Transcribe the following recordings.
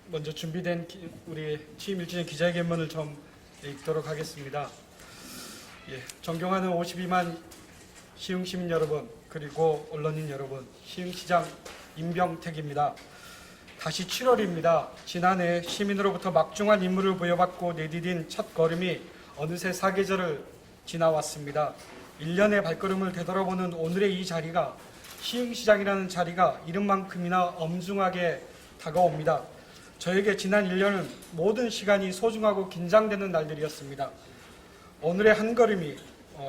먼저 준비된 우리 취임 일진의 기자회견문을 좀 읽도록 하겠습니다. 존경하는 52만 시흥 시민 여러분, 그리고 언론인 여러분, 시흥시장 임병택입니다. 다시 7월입니다. 지난해 시민으로부터 막중한 임무를 부여받고 내디딘 첫 걸음이 어느새 사계절을 지나왔습니다. 1년의 발걸음을 되돌아보는 오늘의 이 자리가, 시흥시장이라는 자리가 이름만큼이나 엄중하게 다가옵니다. 저에게 지난 1년은 모든 시간이 소중하고 긴장되는 날들이었습니다. 오늘의 한 걸음이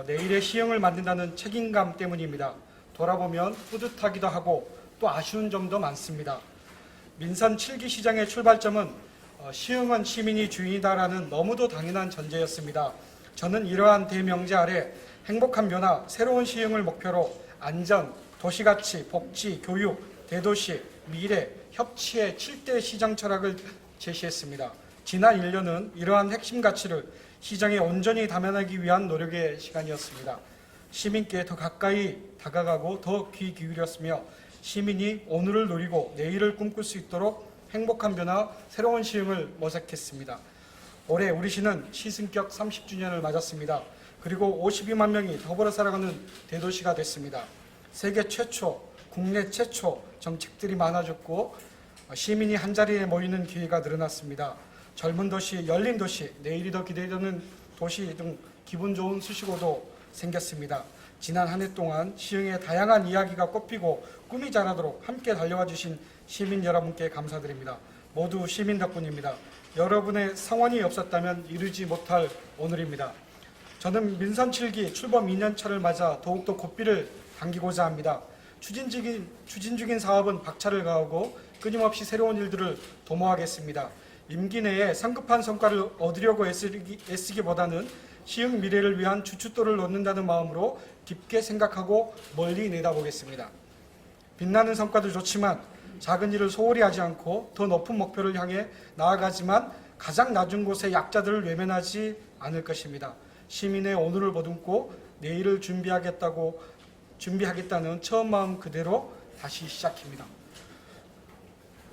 내일의 시흥을 만든다는 책임감 때문입니다. 돌아보면 뿌듯하기도 하고 또 아쉬운 점도 많습니다. 민선 7기 시장의 출발점은 시흥은 시민이 주인이다라는 너무도 당연한 전제였습니다. 저는 이러한 대명제 아래 행복한 변화, 새로운 시흥을 목표로 안전, 도시가치, 복지, 교육, 대도시, 미래, 협치의 7대 시장 철학을 제시했습니다. 지난 1년은 이러한 핵심 가치를 시장에 온전히 담아내기 위한 노력의 시간이었습니다. 시민께 더 가까이 다가가고 더 귀 기울였으며 시민이 오늘을 누리고 내일을 꿈꿀 수 있도록 행복한 변화, 새로운 시흥을 모색했습니다. 올해 우리 시는 시승격 30주년을 맞았습니다. 그리고 52만 명이 더불어 살아가는 대도시가 됐습니다. 세계 최초, 국내 최초 정책들이 많아졌고 시민이 한자리에 모이는 기회가 늘어났습니다. 젊은 도시, 열린 도시, 내일이 더 기대되는 도시 등 기분 좋은 수식어도 생겼습니다. 지난 한 해 동안 시흥의 다양한 이야기가 꽃피고 꿈이 자라도록 함께 달려와 주신 시민 여러분께 감사드립니다. 모두 시민 덕분입니다. 여러분의 성원이 없었다면 이루지 못할 오늘입니다. 저는 민선 7기 출범 2년차를 맞아 더욱더 고삐를 당기고자 합니다. 추진 중인 사업은 박차를 가하고 끊임없이 새로운 일들을 도모하겠습니다. 임기 내에 성급한 성과를 얻으려고 애쓰기보다는 시흥 미래를 위한 주춧돌을 놓는다는 마음으로 깊게 생각하고 멀리 내다보겠습니다. 빛나는 성과도 좋지만 작은 일을 소홀히 하지 않고 더 높은 목표를 향해 나아가지만 가장 낮은 곳의 약자들을 외면하지 않을 것입니다. 시민의 오늘을 보듬고 내일을 준비하겠다는 처음 마음 그대로 다시 시작합니다.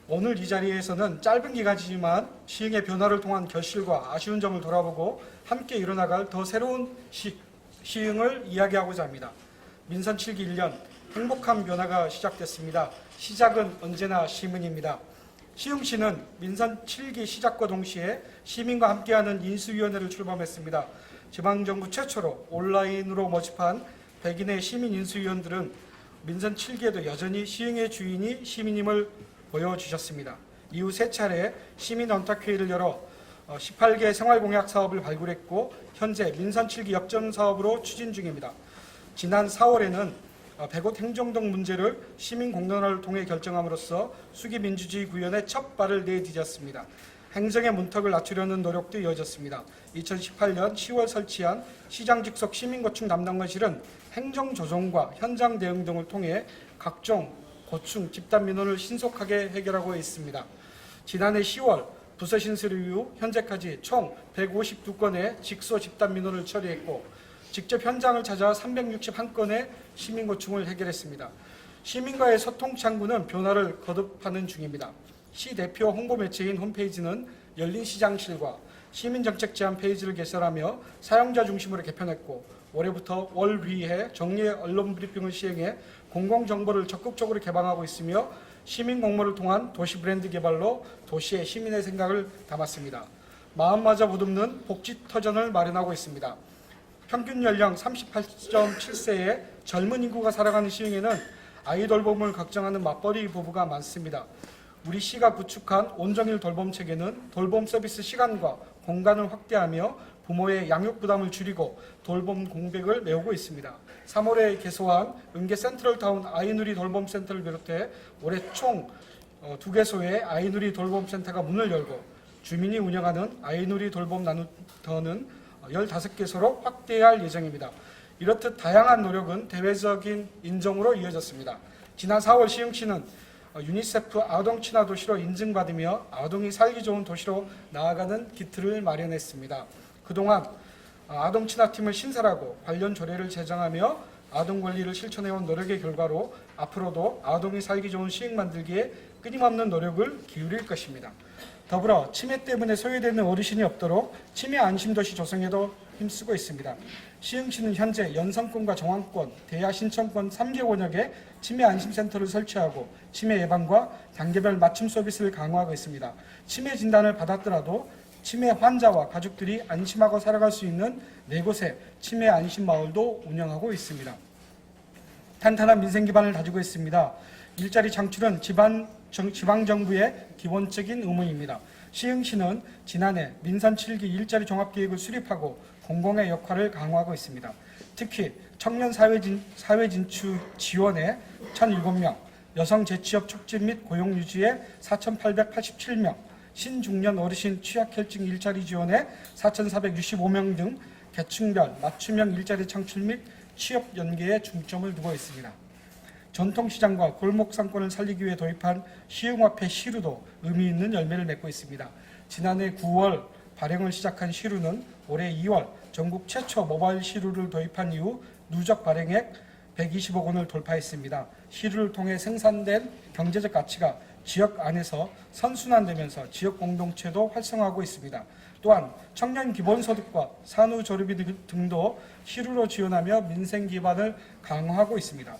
오늘 이 자리에서는 짧은 기간이지만 시흥의 변화를 통한 결실과 아쉬운 점을 돌아보고 함께 이뤄나갈 더 새로운 시흥을 이야기하고자 합니다. 민선 7기 1년 행복한 변화가 시작됐습니다. 시작은 언제나 시민입니다. 시흥시는 민선 7기 시작과 동시에 시민과 함께하는 인수위원회를 출범했습니다. 지방정부 최초로 온라인으로 모집한 100인의 시민 인수위원들은 민선 7기에도 여전히 시흥의 주인이 시민임을 보여주셨습니다. 이후 세 차례 시민 언탁회의를 열어 18개 생활공약 사업을 발굴했고 현재 민선 7기 역전 사업으로 추진 중입니다. 지난 4월에는 100옷 행정동 문제를 시민 공론화를 통해 결정함으로써 수기민주주의 구현의 첫 발을 내디뎠습니다. 행정의 문턱을 낮추려는 노력도 이어졌습니다. 2018년 10월 설치한 시장 직속 시민고충 담당관실은 행정조정과 현장 대응 등을 통해 각종 고충, 집단 민원을 신속하게 해결하고 있습니다. 지난해 10월 부서 신설 이후 현재까지 총 152건의 직소 집단 민원을 처리했고 직접 현장을 찾아 361건의 시민 고충을 해결했습니다. 시민과의 소통 창구는 변화를 거듭하는 중입니다. 시 대표 홍보 매체인 홈페이지는 열린 시장실과 시민정책 제안 페이지를 개설하며 사용자 중심으로 개편했고 올해부터 월위회 정례 언론 브리핑을 시행해 공공정보를 적극적으로 개방하고 있으며 시민 공모를 통한 도시 브랜드 개발로 도시의 시민의 생각을 담았습니다. 마음마저 보듬는 복지터전을 마련하고 있습니다. 평균 연령 38.7세의 젊은 인구가 살아가는 시흥에는 아이 돌봄을 걱정하는 맞벌이 부부가 많습니다. 우리 시가 구축한 온정일 돌봄 체계는 돌봄 서비스 시간과 공간을 확대하며 부모의 양육 부담을 줄이고 돌봄 공백을 메우고 있습니다. 3월에 개소한 은계 센트럴타운 아이누리 돌봄센터를 비롯해 올해 총 2개소의 아이누리 돌봄센터가 문을 열고 주민이 운영하는 아이누리 돌봄 나누터는 15개소로 확대할 예정입니다. 이렇듯 다양한 노력은 대외적인 인정으로 이어졌습니다. 지난 4월 시흥시는 유니세프 아동 친화 도시로 인증받으며 아동이 살기 좋은 도시로 나아가는 기틀을 마련했습니다. 그동안 아동 친화팀을 신설하고 관련 조례를 제정하며 아동 권리를 실천해온 노력의 결과로 앞으로도 아동이 살기 좋은 시흥 만들기에 끊임없는 노력을 기울일 것입니다. 더불어 치매 때문에 소외되는 어르신이 없도록 치매 안심도시 조성에도 힘쓰고 있습니다. 시흥시는 현재 연성권과 정왕권, 대야 신청권 3개 권역에 치매 안심센터를 설치하고 치매 예방과 단계별 맞춤 서비스를 강화하고 있습니다. 치매 진단을 받았더라도 치매 환자와 가족들이 안심하고 살아갈 수 있는 4곳의 치매 안심 마을도 운영하고 있습니다. 탄탄한 민생 기반을 다지고 있습니다. 일자리 창출은 지방정부의 기본적인 의무입니다. 시흥시는 지난해 민선 7기 일자리 종합계획을 수립하고 공공의 역할을 강화하고 있습니다. 특히 청년 사회 진출 지원에 1,007명, 여성 재취업 촉진 및 고용 유지에 4,887명, 신중년 어르신 취약혈증 일자리 지원에 4,465명 등 계층별 맞춤형 일자리 창출 및 취업 연계에 중점을 두고 있습니다. 전통시장과 골목상권을 살리기 위해 도입한 시흥화폐 시루도 의미 있는 열매를 맺고 있습니다. 지난해 9월 발행을 시작한 시루는 올해 2월 전국 최초 모바일 시루를 도입한 이후 누적 발행액 120억 원을 돌파했습니다. 시루를 통해 생산된 경제적 가치가 지역 안에서 선순환되면서 지역 공동체도 활성화하고 있습니다. 또한 청년 기본소득과 산후조리비 등도 시루로 지원하며 민생 기반을 강화하고 있습니다.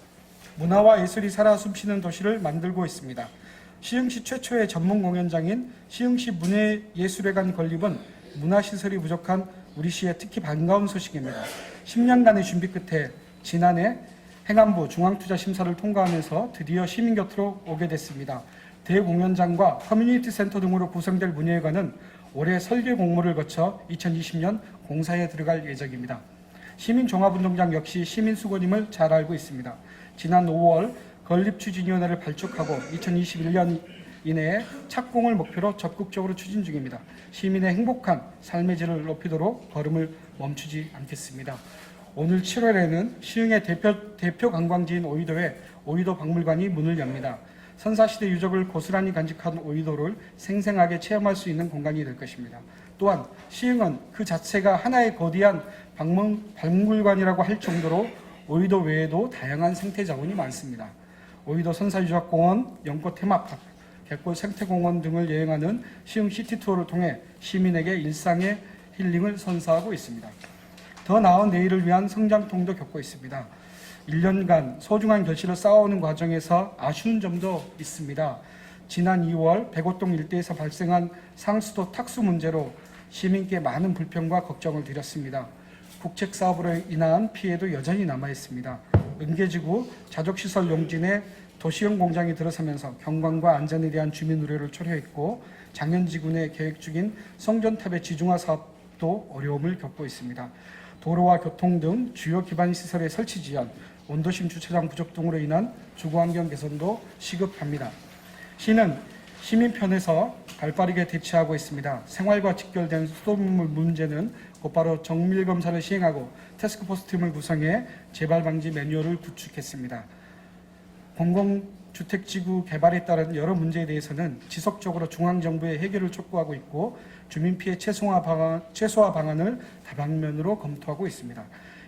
문화와 예술이 살아 숨쉬는 도시를 만들고 있습니다. 시흥시 최초의 전문 공연장인 시흥시 문예예술회관 건립은 문화시설이 부족한 우리 시에 특히 반가운 소식입니다. 10년간의 준비 끝에 지난해 행안부 중앙투자심사를 통과하면서 드디어 시민 곁으로 오게 됐습니다. 대공연장과 커뮤니티 센터 등으로 구성될 문예회관은 올해 설계 공모를 거쳐 2020년 공사에 들어갈 예정입니다. 시민종합운동장 역시 시민수거임을 잘 알고 있습니다. 지난 5월 건립추진위원회를 발족하고 2021년 이내에 착공을 목표로 적극적으로 추진 중입니다. 시민의 행복한 삶의 질을 높이도록 걸음을 멈추지 않겠습니다. 오늘 7월에는 시흥의 대표 관광지인 오이도에 오이도 박물관이 문을 엽니다. 선사시대 유적을 고스란히 간직한 오이도를 생생하게 체험할 수 있는 공간이 될 것입니다. 또한 시흥은 그 자체가 하나의 거대한 박물관이라고 할 정도로 오이도 외에도 다양한 생태 자원이 많습니다. 오이도 선사유적공원, 연꽃 테마파크, 갯골 생태공원 등을 여행하는 시흥 시티투어를 통해 시민에게 일상의 힐링을 선사하고 있습니다. 더 나은 내일을 위한 성장통도 겪고 있습니다. 1년간 소중한 결실을 쌓아오는 과정에서 아쉬운 점도 있습니다. 지난 2월 백오동 일대에서 발생한 상수도 탁수 문제로 시민께 많은 불평과 걱정을 드렸습니다. 국책사업으로 인한 피해도 여전히 남아있습니다. 은계지구 자족시설 용진에 도시형 공장이 들어서면서 경관과 안전에 대한 주민 우려를 초래했고 장현지군에 계획 중인 성전탑의 지중화 사업도 어려움을 겪고 있습니다. 도로와 교통 등 주요 기반 시설의 설치 지연, 온도심 주차장 부족 등으로 인한 주거환경 개선도 시급합니다. 시는 시민 편에서 발빠르게 대처하고 있습니다. 생활과 직결된 수돗물 문제는 곧바로 정밀 검사를 시행하고 태스크포스 팀을 구성해 재발 방지 매뉴얼을 구축했습니다. 공공주택지구 개발에 따른 여러 문제에 대해서는 지속적으로 중앙정부의 해결을 촉구하고 있고 주민 피해 최소화 방안을 다방면으로 검토하고 있습니다.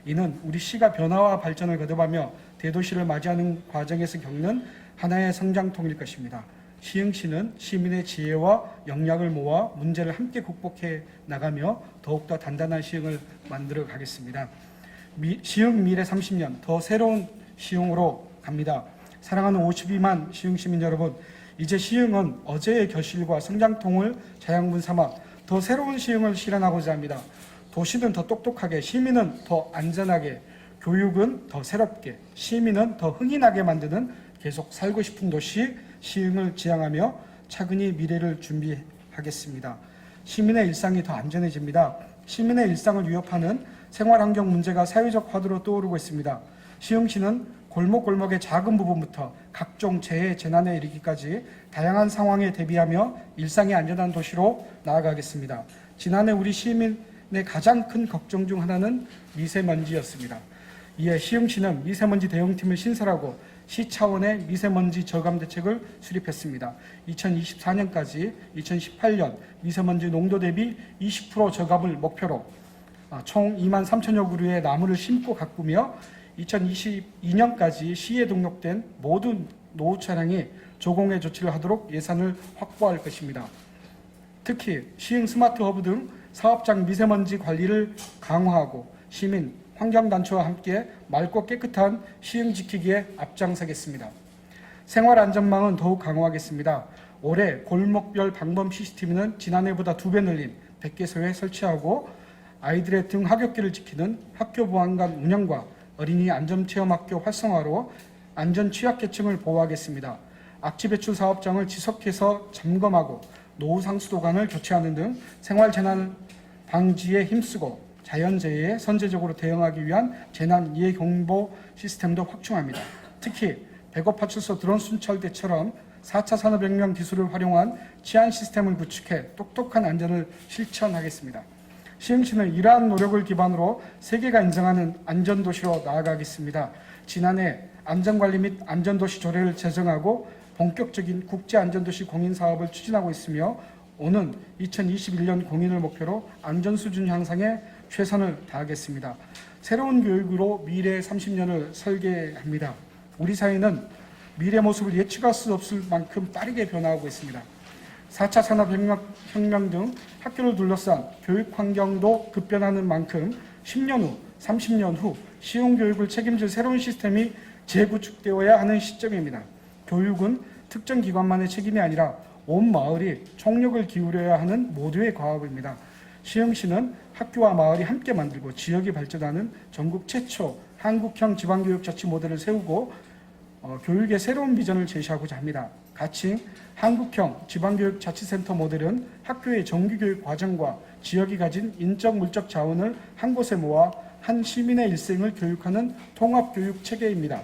이는 우리 시가 변화와 발전을 거듭하며 대도시를 맞이하는 과정에서 겪는 하나의 성장통일 것입니다. 시흥시는 시민의 지혜와 역량을 모아 문제를 함께 극복해 나가며 더욱더 단단한 시흥을 만들어 가겠습니다. 시흥 미래 30년 더 새로운 시흥으로 갑니다. 사랑하는 52만 시흥시민 여러분, 이제 시흥은 어제의 결실과 성장통을 자양분 삼아 더 새로운 시흥을 실현하고자 합니다. 도시는 더 똑똑하게, 시민은 더 안전하게, 교육은 더 새롭게, 시민은 더 흥이 나게 만드는 계속 살고 싶은 도시 시흥을 지향하며 차근히 미래를 준비하겠습니다. 시민의 일상이 더 안전해집니다. 시민의 일상을 위협하는 생활환경 문제가 사회적 화두로 떠오르고 있습니다. 시흥시는 골목골목의 작은 부분부터 각종 재해, 재난에 이르기까지 다양한 상황에 대비하며 일상이 안전한 도시로 나아가겠습니다. 지난해 우리 시민의 가장 큰 걱정 중 하나는 미세먼지였습니다. 이에 시흥시는 미세먼지 대응팀을 신설하고 시 차원의 미세먼지 저감 대책을 수립했습니다. 2024년까지 2018년 미세먼지 농도 대비 20% 저감을 목표로 총 2만 3천여 그루의 나무를 심고 가꾸며 2022년까지 시에 등록된 모든 노후 차량이 조공해 조치를 하도록 예산을 확보할 것입니다. 특히 시흥 스마트 허브 등 사업장 미세먼지 관리를 강화하고 시민, 환경단체와 함께 맑고 깨끗한 시흥 지키기에 앞장서겠습니다. 생활안전망은 더욱 강화하겠습니다. 올해 골목별 방범 CCTV는 지난해보다 2배 늘린 100개소에 설치하고 아이들의 등 하굣길을 지키는 학교 보안관 운영과 어린이 안전체험학교 활성화로 안전 취약계층을 보호하겠습니다. 악취 배출 사업장을 지속해서 점검하고 노후 상수도관을 교체하는 등 생활재난 방지에 힘쓰고 자연재해에 선제적으로 대응하기 위한 재난 예경보 시스템도 확충합니다. 특히 백업파출소 드론 순찰대처럼 4차 산업혁명 기술을 활용한 치안 시스템을 구축해 똑똑한 안전을 실천하겠습니다. 시흥시는 이러한 노력을 기반으로 세계가 인정하는 안전도시로 나아가겠습니다. 지난해 안전관리 및 안전도시 조례를 제정하고 본격적인 국제안전도시 공인사업을 추진하고 있으며 오는 2021년 공인을 목표로 안전수준 향상에 최선을 다하겠습니다. 새로운 교육으로 미래의 30년을 설계합니다. 우리 사회는 미래 모습을 예측할 수 없을 만큼 빠르게 변화하고 있습니다. 4차 산업혁명 등 학교를 둘러싼 교육 환경도 급변하는 만큼 10년 후, 30년 후 시흥 교육을 책임질 새로운 시스템이 재구축되어야 하는 시점입니다. 교육은 특정 기관만의 책임이 아니라 온 마을이 총력을 기울여야 하는 모두의 과업입니다. 시흥시는 학교와 마을이 함께 만들고 지역이 발전하는 전국 최초 한국형 지방교육자치 모델을 세우고 교육의 새로운 비전을 제시하고자 합니다. 가칭 한국형 지방교육자치센터 모델은 학교의 정규교육 과정과 지역이 가진 인적 물적 자원을 한 곳에 모아 한 시민의 일생을 교육하는 통합교육 체계입니다.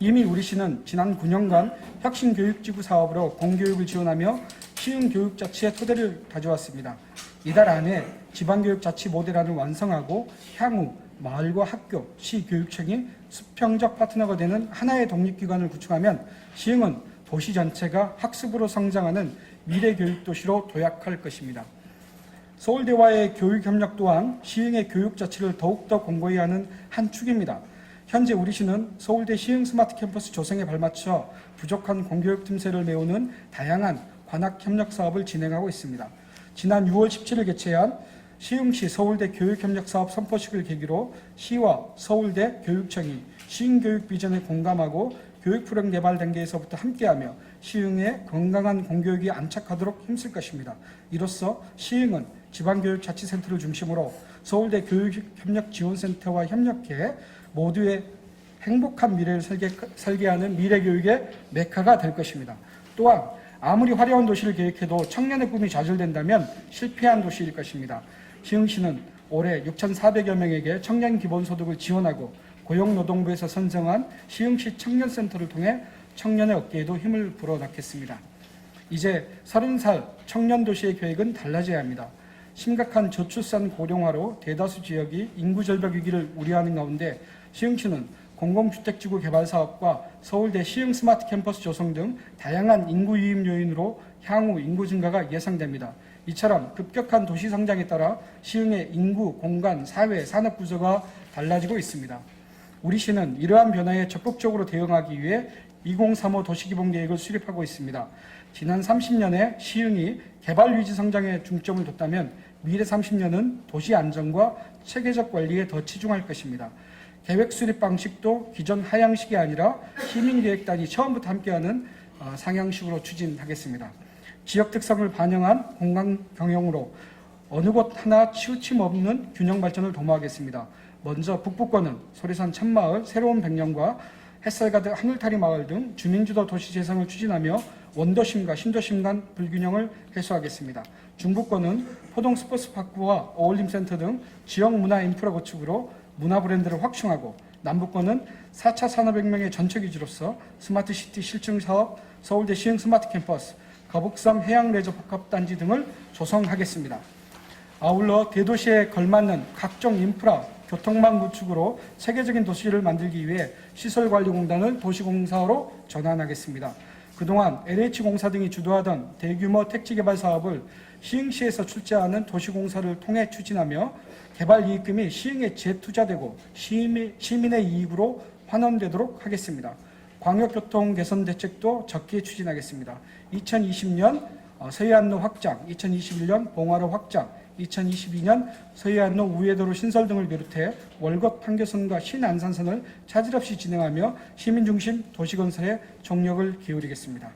이미 우리 시는 지난 9년간 혁신교육지구 사업으로 공교육을 지원하며 시흥교육자치의 토대를 가져왔습니다. 이달 안에 지방교육자치 모델안을 완성하고 향후 마을과 학교, 시 교육청이 수평적 파트너가 되는 하나의 독립기관을 구축하면 시흥은 도시 전체가 학습으로 성장하는 미래교육도시로 도약할 것입니다. 서울대와의 교육협력 또한 시흥의 교육자치를 더욱더 공고히 하는 한 축입니다. 현재 우리 시는 서울대 시흥 스마트 캠퍼스 조성에 발맞춰 부족한 공교육 틈새를 메우는 다양한 관학협력 사업을 진행하고 있습니다. 지난 6월 17일 개최한 시흥시 서울대 교육협력사업 선포식을 계기로 시와 서울대 교육청이 시흥교육 비전에 공감하고 교육 프로그램 개발 단계에서부터 함께하며 시흥의 건강한 공교육이 안착하도록 힘쓸 것입니다. 이로써 시흥은 지방교육자치센터를 중심으로 서울대 교육협력지원센터와 협력해 모두의 행복한 미래를 설계하는 미래교육의 메카가 될 것입니다. 또한 아무리 화려한 도시를 계획해도 청년의 꿈이 좌절된다면 실패한 도시일 것입니다. 시흥시는 올해 6,400여 명에게 청년 기본소득을 지원하고 고용노동부에서 선정한 시흥시 청년센터를 통해 청년의 어깨에도 힘을 불어넣겠습니다. 이제 30살 청년도시의 계획은 달라져야 합니다. 심각한 저출산 고령화로 대다수 지역이 인구절벽 위기를 우려하는 가운데 시흥시는 공공주택지구 개발 사업과 서울대 시흥 스마트 캠퍼스 조성 등 다양한 인구 유입 요인으로 향후 인구 증가가 예상됩니다. 이처럼 급격한 도시 성장에 따라 시흥의 인구, 공간, 사회, 산업 구조가 달라지고 있습니다. 우리 시는 이러한 변화에 적극적으로 대응하기 위해 2035 도시기본계획을 수립하고 있습니다. 지난 30년에 시흥이 개발 유지 성장에 중점을 뒀다면 미래 30년은 도시 안정과 체계적 관리에 더 치중할 것입니다. 계획 수립 방식도 기존 하향식이 아니라 시민계획단이 처음부터 함께하는 상향식으로 추진하겠습니다. 지역 특성을 반영한 공간 경영으로 어느 곳 하나 치우침 없는 균형 발전을 도모하겠습니다. 먼저 북부권은 소리산 참마을, 새로운 백령과 햇살가드 하늘타리 마을 등 주민주도 도시 재생을 추진하며 원도심과 신도심 간 불균형을 해소하겠습니다. 중부권은 포동 스포츠파크와 어울림센터 등 지역 문화 인프라 구축으로 문화 브랜드를 확충하고 남부권은 4차 산업혁명의 전초기지로서 스마트시티 실증 사업, 서울대 시흥 스마트 캠퍼스, 거북섬 해양레저 복합단지 등을 조성하겠습니다. 아울러 대도시에 걸맞는 각종 인프라, 교통망 구축으로 체계적인 도시를 만들기 위해 시설관리공단을 도시공사로 전환하겠습니다. 그동안 LH공사 등이 주도하던 대규모 택지개발 사업을 시흥시에서 출제하는 도시공사를 통해 추진하며 개발 이익금이 시흥에 재투자되고 시민의 이익으로 환원되도록 하겠습니다. 광역교통 개선 대책도 적기에 추진하겠습니다. 2020년 서해안로 확장, 2021년 봉화로 확장, 2022년 서해안로 우회도로 신설 등을 비롯해 월곶 판교선과 신안산선을 차질 없이 진행하며 시민중심 도시건설에 총력을 기울이겠습니다.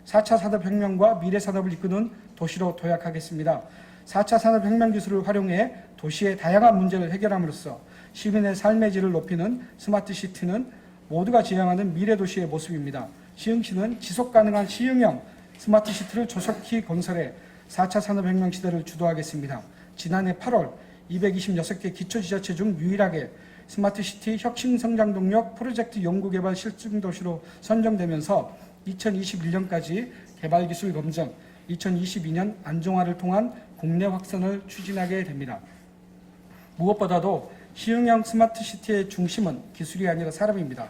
4차 산업혁명과 미래산업을 이끄는 도시로 도약하겠습니다. 4차 산업혁명 기술을 활용해 도시의 다양한 문제를 해결함으로써 시민의 삶의 질을 높이는 스마트시티는 모두가 지향하는 미래도시의 모습입니다. 시흥시는 지속가능한 시흥형 스마트시티를 조속히 건설해 4차 산업혁명 시대를 주도하겠습니다. 지난해 8월 226개 기초지자체 중 유일하게 스마트시티 혁신성장동력 프로젝트 연구개발 실증도시로 선정되면서 2021년까지 개발기술 검증, 2022년 안정화를 통한 국내 확산을 추진하게 됩니다. 무엇보다도 시흥형 스마트시티의 중심은 기술이 아니라 사람입니다.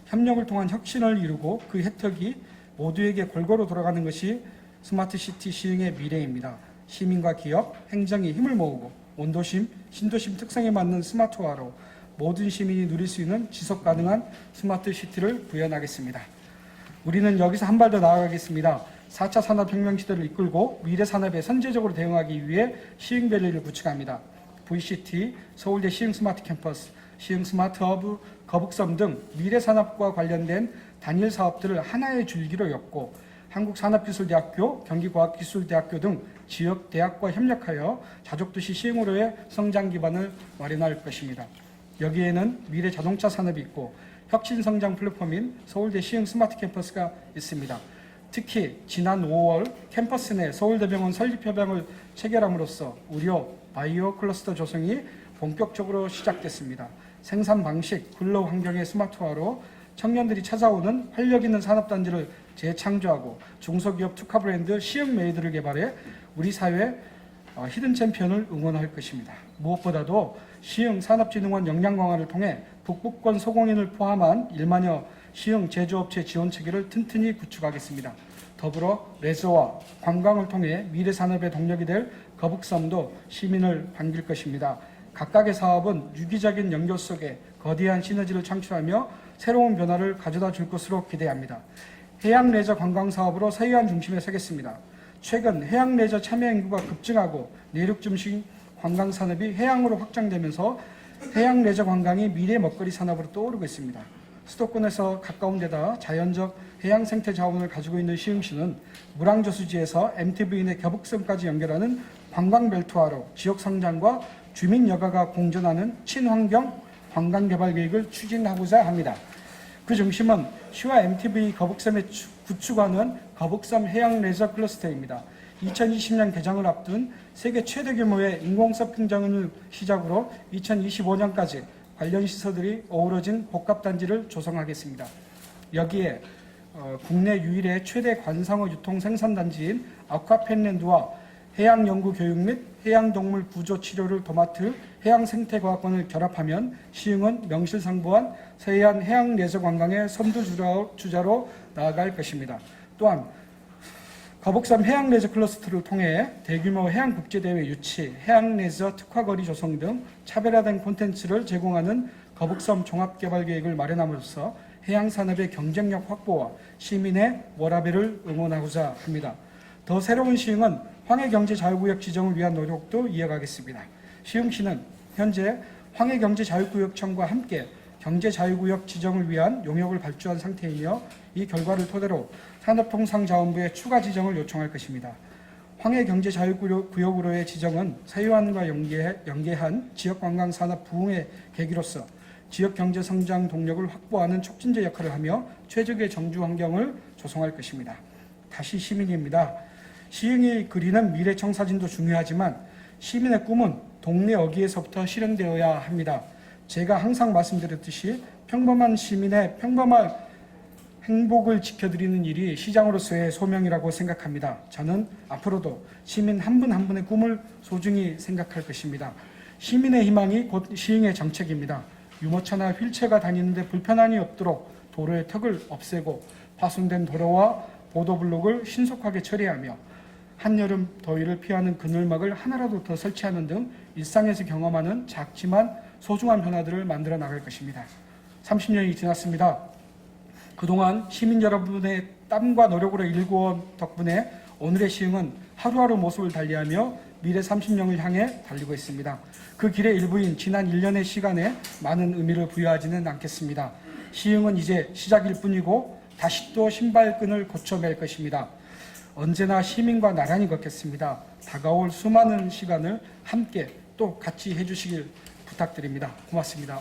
협력을 통한 혁신을 이루고 그 혜택이 모두에게 골고루 돌아가는 것이 스마트시티 시흥의 미래입니다. 시민과 기업, 행정이 힘을 모으고 원도심, 신도심 특성에 맞는 스마트화로 모든 시민이 누릴 수 있는 지속가능한 스마트시티를 구현하겠습니다. 우리는 여기서 한 발 더 나아가겠습니다. 4차 산업혁명 시대를 이끌고 미래산업에 선제적으로 대응하기 위해 시흥밸리를 구축합니다. VCT, 서울대 시흥 스마트 캠퍼스, 시흥 스마트 허브, 거북섬 등 미래산업과 관련된 단일 사업들을 하나의 줄기로 엮고 한국산업기술대학교, 경기과학기술대학교 등 지역 대학과 협력하여 자족도시 시흥으로의 성장 기반을 마련할 것입니다. 여기에는 미래 자동차 산업이 있고 혁신성장 플랫폼인 서울대 시흥 스마트 캠퍼스가 있습니다. 특히 지난 5월 캠퍼스 내 서울대병원 설립협약을 체결함으로써 의료, 바이오 클러스터 조성이 본격적으로 시작됐습니다. 생산 방식, 근로 환경의 스마트화로 청년들이 찾아오는 활력 있는 산업단지를 재창조하고 중소기업 특화 브랜드 시흥메이드를 개발해 우리 사회 히든 챔피언을 응원할 것입니다. 무엇보다도 시흥 산업진흥원 역량 강화를 통해 북부권 소공인을 포함한 1만여 시흥 제조업체 지원 체계를 튼튼히 구축하겠습니다. 더불어 레저와 관광을 통해 미래 산업의 동력이 될 거북섬도 시민을 반길 것입니다. 각각의 사업은 유기적인 연결 속에 거대한 시너지를 창출하며 새로운 변화를 가져다 줄 것으로 기대합니다. 해양 레저 관광 사업으로 서해안 중심에 서겠습니다. 최근 해양 레저 참여 인구가 급증하고 내륙 중심 관광 산업이 해양으로 확장되면서 해양 레저 관광이 미래 먹거리 산업으로 떠오르고 있습니다. 수도권에서 가까운 데다 자연적 해양 생태 자원을 가지고 있는 시흥시는 물항저수지에서 MTV 내 겨북섬까지 연결하는 관광벨트화로 지역 성장과 주민 여가가 공존하는 친환경 관광개발 계획을 추진하고자 합니다. 그 중심은 시와 MTV 거북섬에 구축하는 거북섬 해양 레저 클러스터입니다. 2020년 개장을 앞둔 세계 최대 규모의 인공 서핑장을 시작으로 2025년까지 관련 시설들이 어우러진 복합단지를 조성하겠습니다. 여기에 국내 유일의 최대 관상어 유통 생산단지인 아쿠아펜랜드와 해양연구교육 및 해양동물 구조 치료를 도맡을 해양생태과학원을 결합하면 시흥은 명실상부한 서해안 해양 레저 관광의 선두주자로 나아갈 것입니다. 또한 거북섬 해양 레저 클러스터를 통해 대규모 해양 국제대회 유치, 해양 레저 특화거리 조성 등 차별화된 콘텐츠를 제공하는 거북섬 종합개발계획을 마련함으로써 해양 산업의 경쟁력 확보와 시민의 워라밸을 응원하고자 합니다. 더 새로운 시흥은 황해경제자유구역 지정을 위한 노력도 이어가겠습니다. 시흥시는 현재 황해경제자유구역청과 함께 경제자유구역 지정을 위한 용역을 발주한 상태이며 이 결과를 토대로 산업통상자원부에 추가 지정을 요청할 것입니다. 황해경제자유구역으로의 지정은 서해안과 연계한 지역관광산업 부흥의 계기로서 지역경제성장 동력을 확보하는 촉진제 역할을 하며 최적의 정주 환경을 조성할 것입니다. 다시 시민입니다. 시흥이 그리는 미래청사진도 중요하지만 시민의 꿈은 동네 어귀에서부터 실현되어야 합니다. 제가 항상 말씀드렸듯이 평범한 시민의 평범한 행복을 지켜드리는 일이 시장으로서의 소명이라고 생각합니다. 저는 앞으로도 시민 한 분 한 분의 꿈을 소중히 생각할 것입니다. 시민의 희망이 곧 시흥의 정책입니다. 유모차나 휠체어가 다니는데 불편함이 없도록 도로의 턱을 없애고 파손된 도로와 보도블록을 신속하게 처리하며 한여름 더위를 피하는 그늘막을 하나라도 더 설치하는 등 일상에서 경험하는 작지만 소중한 변화들을 만들어 나갈 것입니다. 30년이 지났습니다. 그동안 시민 여러분의 땀과 노력으로 일구어온 덕분에 오늘의 시흥은 하루하루 모습을 달리하며 미래 30년을 향해 달리고 있습니다. 그 길의 일부인 지난 1년의 시간에 많은 의미를 부여하지는 않겠습니다. 시흥은 이제 시작일 뿐이고 다시 또 신발끈을 고쳐맬 것입니다. 언제나 시민과 나란히 걷겠습니다. 다가올 수많은 시간을 함께 또 같이 해주시길 부탁드립니다. 고맙습니다.